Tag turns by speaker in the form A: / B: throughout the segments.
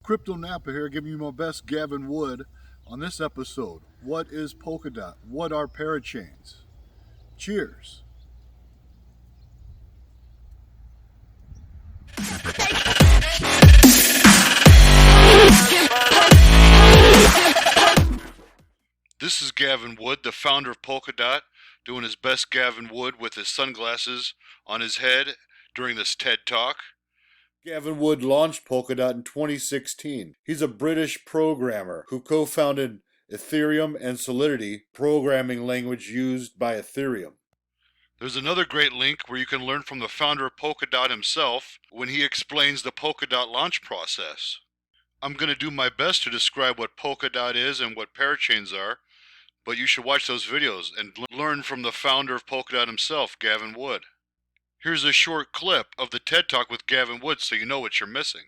A: Crypto Napa here, giving you my best Gavin Wood on this episode. What is Polkadot? What are Parachains? Cheers.
B: This is Gavin Wood, the founder of Polkadot, doing his best Gavin Wood with his sunglasses on his head during this TED Talk.
A: Gavin Wood launched Polkadot in 2016. He's a British programmer who co-founded Ethereum and Solidity, programming language used by Ethereum.
B: There's another great link where you can learn from the founder of Polkadot himself when he explains the Polkadot launch process. I'm going to do my best to describe what Polkadot is and what Parachains are, but you should watch those videos and learn from the founder of Polkadot himself, Gavin Wood. Here's a short clip of the TED Talk with Gavin Wood so you know what you're missing.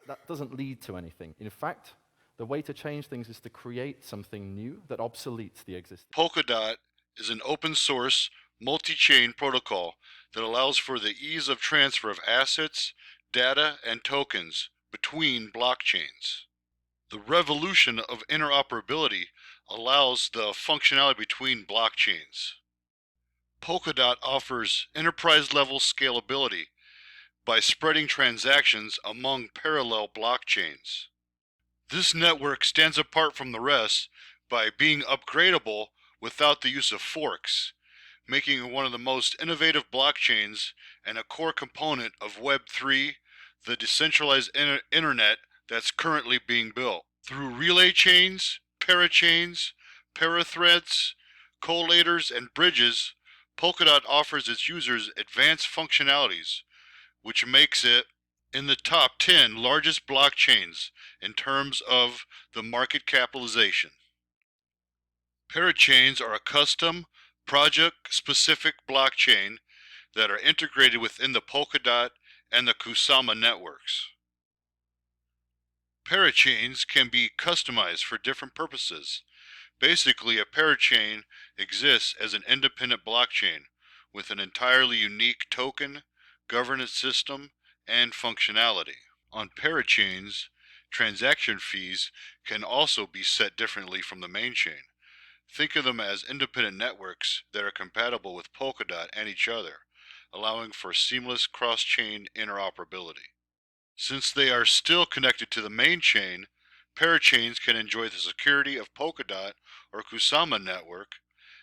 C: That doesn't lead to anything. In fact, the way to change things is to create something new that obsoletes the existing.
B: Polkadot is an open source, multi-chain protocol that allows for the ease of transfer of assets, data, and tokens between blockchains. The revolution of interoperability allows the functionality between blockchains. Polkadot offers enterprise-level scalability by spreading transactions among parallel blockchains. This network stands apart from the rest by being upgradeable without the use of forks, making it one of the most innovative blockchains and a core component of Web3, the decentralized internet that's currently being built. Through relay chains, parachains, parathreads, collators, and bridges, Polkadot offers its users advanced functionalities, which makes it in the top 10 largest blockchains in terms of the market capitalization. Parachains are a custom, project-specific blockchain that are integrated within the Polkadot and the Kusama networks. Parachains can be customized for different purposes. Basically, a parachain exists as an independent blockchain with an entirely unique token, governance system, and functionality. On parachains, transaction fees can also be set differently from the main chain. Think of them as independent networks that are compatible with Polkadot and each other, allowing for seamless cross-chain interoperability. Since they are still connected to the main chain, parachains can enjoy the security of Polkadot or Kusama network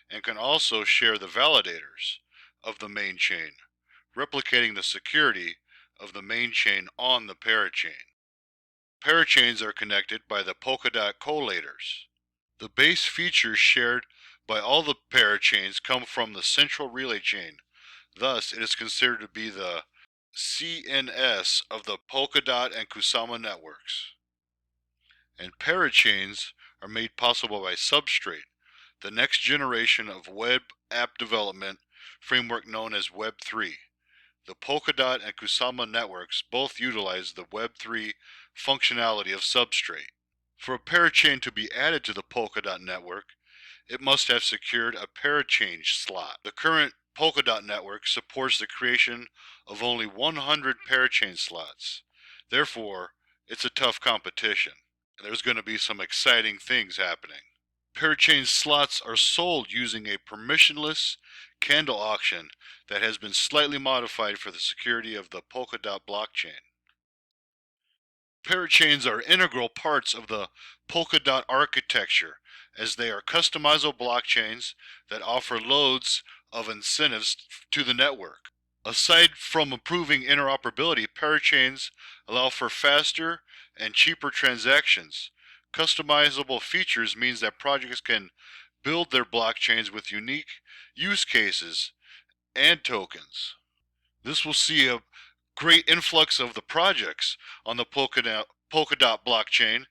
B: and can also share the validators of the main chain, replicating the security of the main chain on the parachain. Parachains are connected by the Polkadot collators. The base features shared by all the parachains come from the central relay chain. Thus, it is considered to be the CNS of the Polkadot and Kusama networks. And parachains are made possible by Substrate, the next generation of web app development framework known as Web3. The Polkadot and Kusama networks both utilize the Web3 functionality of Substrate. For a parachain to be added to the Polkadot network, it must have secured a parachain slot. The current Polkadot network supports the creation of only 100 parachain slots. Therefore, it's a tough competition. There's going to be some exciting things happening. Parachain slots are sold using a permissionless candle auction that has been slightly modified for the security of the Polkadot blockchain. Parachains are integral parts of the Polkadot architecture as they are customizable blockchains that offer loads of incentives to the network. Aside from improving interoperability, parachains allow for faster and cheaper transactions. Customizable features means that projects can build their blockchains with unique use cases and tokens. This will see a great influx of the projects on the Polkadot blockchain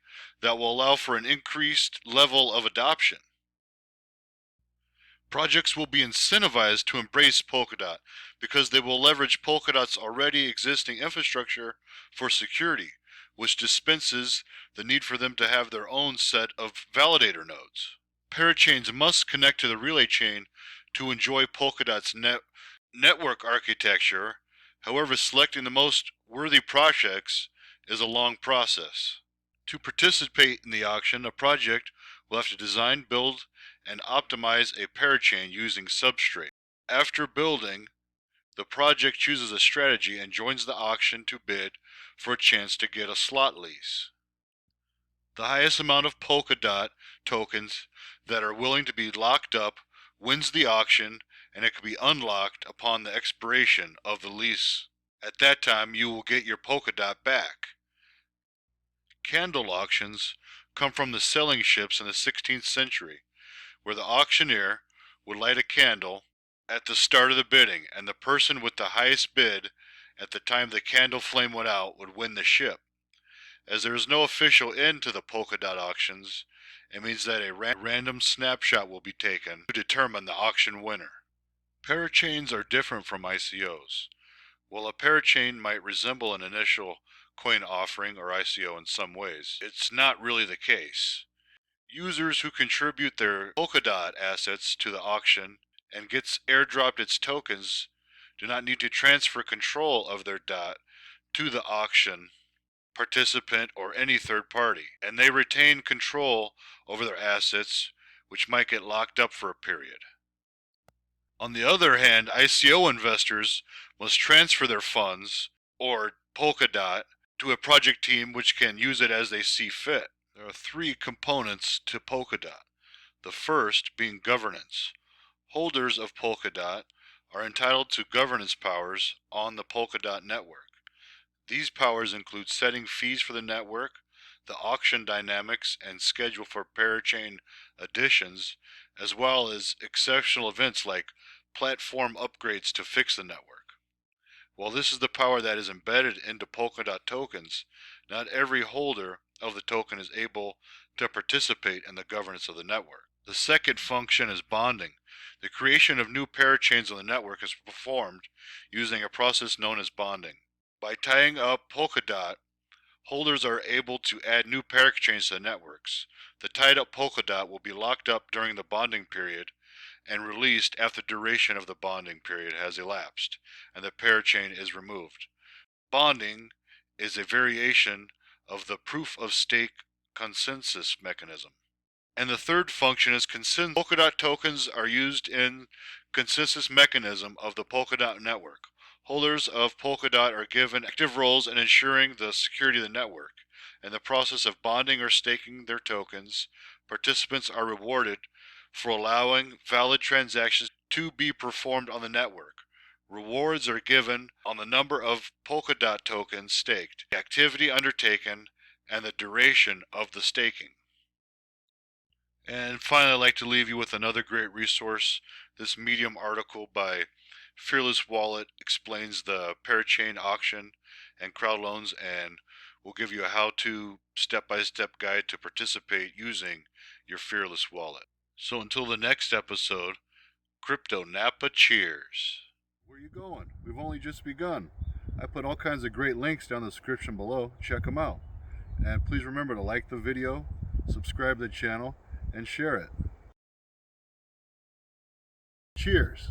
B: that will allow for an increased level of adoption. Projects will be incentivized to embrace Polkadot because they will leverage Polkadot's already existing infrastructure for security, which dispenses the need for them to have their own set of validator nodes. Parachains must connect to the relay chain to enjoy Polkadot's network architecture. However, selecting the most worthy projects is a long process. To participate in the auction, a project will have to design, build, and optimize a parachain using Substrate. After building, the project chooses a strategy and joins the auction to bid for a chance to get a slot lease. The highest amount of Polkadot tokens that are willing to be locked up wins the auction, and it can be unlocked upon the expiration of the lease. At that time, you will get your Polkadot back. Candle auctions come from the sailing ships in the 16th century, where the auctioneer would light a candle at the start of the bidding, and the person with the highest bid at the time the candle flame went out would win the ship. As there is no official end to the Polkadot auctions, it means that a random snapshot will be taken to determine the auction winner. Parachains are different from ICOs. While a parachain might resemble an initial coin offering or ICO in some ways, it's not really the case. Users who contribute their Polkadot assets to the auction and gets airdropped its tokens do not need to transfer control of their DOT to the auction participant or any third party, and they retain control over their assets, which might get locked up for a period. On the other hand, ICO investors must transfer their funds, or Polkadot, to a project team which can use it as they see fit. There are three components to Polkadot. The first being governance. Holders of Polkadot are entitled to governance powers on the Polkadot network. These powers include setting fees for the network, the auction dynamics and schedule for parachain additions, as well as exceptional events like platform upgrades to fix the network. While this is the power that is embedded into Polkadot tokens, not every holder of the token is able to participate in the governance of the network. The second function is bonding. The creation of new parachains on the network is performed using a process known as bonding. By tying up Polkadot, holders are able to add new parachains to the networks. The tied up Polkadot will be locked up during the bonding period and released after the duration of the bonding period has elapsed and the parachain is removed. Bonding is a variation of the proof of stake consensus mechanism. And the third function is consensus. Polkadot tokens are used in consensus mechanism of the Polkadot network. Holders of Polkadot are given active roles in ensuring the security of the network. In the process of bonding or staking their tokens, participants are rewarded for allowing valid transactions to be performed on the network. Rewards are given on the number of Polkadot tokens staked, the activity undertaken, and the duration of the staking. And finally, I'd like to leave you with another great resource. This Medium article by Fearless Wallet explains the parachain auction and crowdloans, and will give you a how-to step-by-step guide to participate using your Fearless Wallet. So until the next episode, Crypto Napa cheers.
A: Where are you going? We've only just begun. I put all kinds of great links down in the description below. Check them out. And please remember to like the video, subscribe to the channel, and share it. Cheers.